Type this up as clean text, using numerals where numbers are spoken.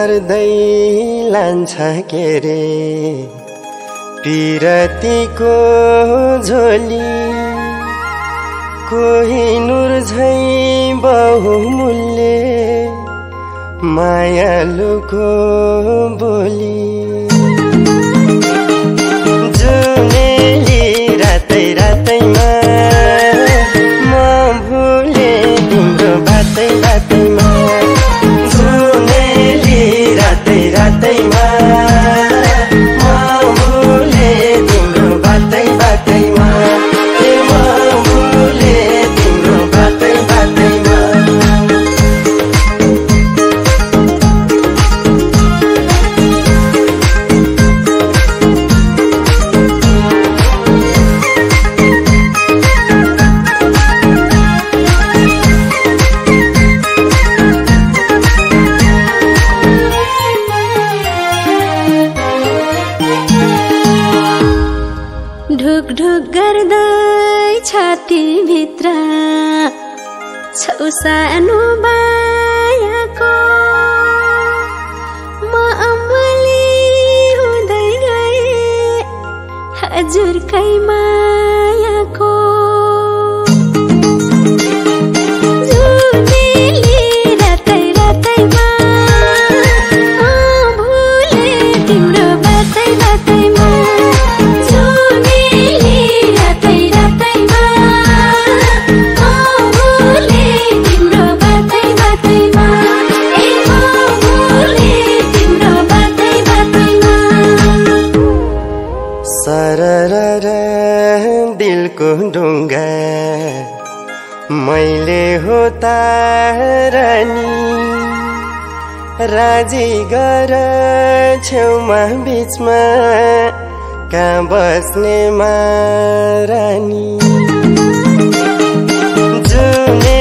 भर्दै लान्छ के रे पिरतीको झोली कोहिनुर झैं बहुमूल्य मायालुको बोली जुनेली रातै रातैमा म भुले तिम्रो बातै बातैमा जुनेली रातै रातैमा म भुले तिम्रो बातै बातैमा म भुले तिम्रो बातै बातैमा ढुक ढुक गर्दै छाती भित्र छौ सानो मायाको म अम्बली हुँदै गए हजुरकै मायाको जुनेली रातै रातैमा म भुले तिम्रो बातै बातैमा सरर दिलको ढुङ्गा मैले हो तारनी राजी गर छेउमा बीचमा कहाँ बस्ने मारानी जुने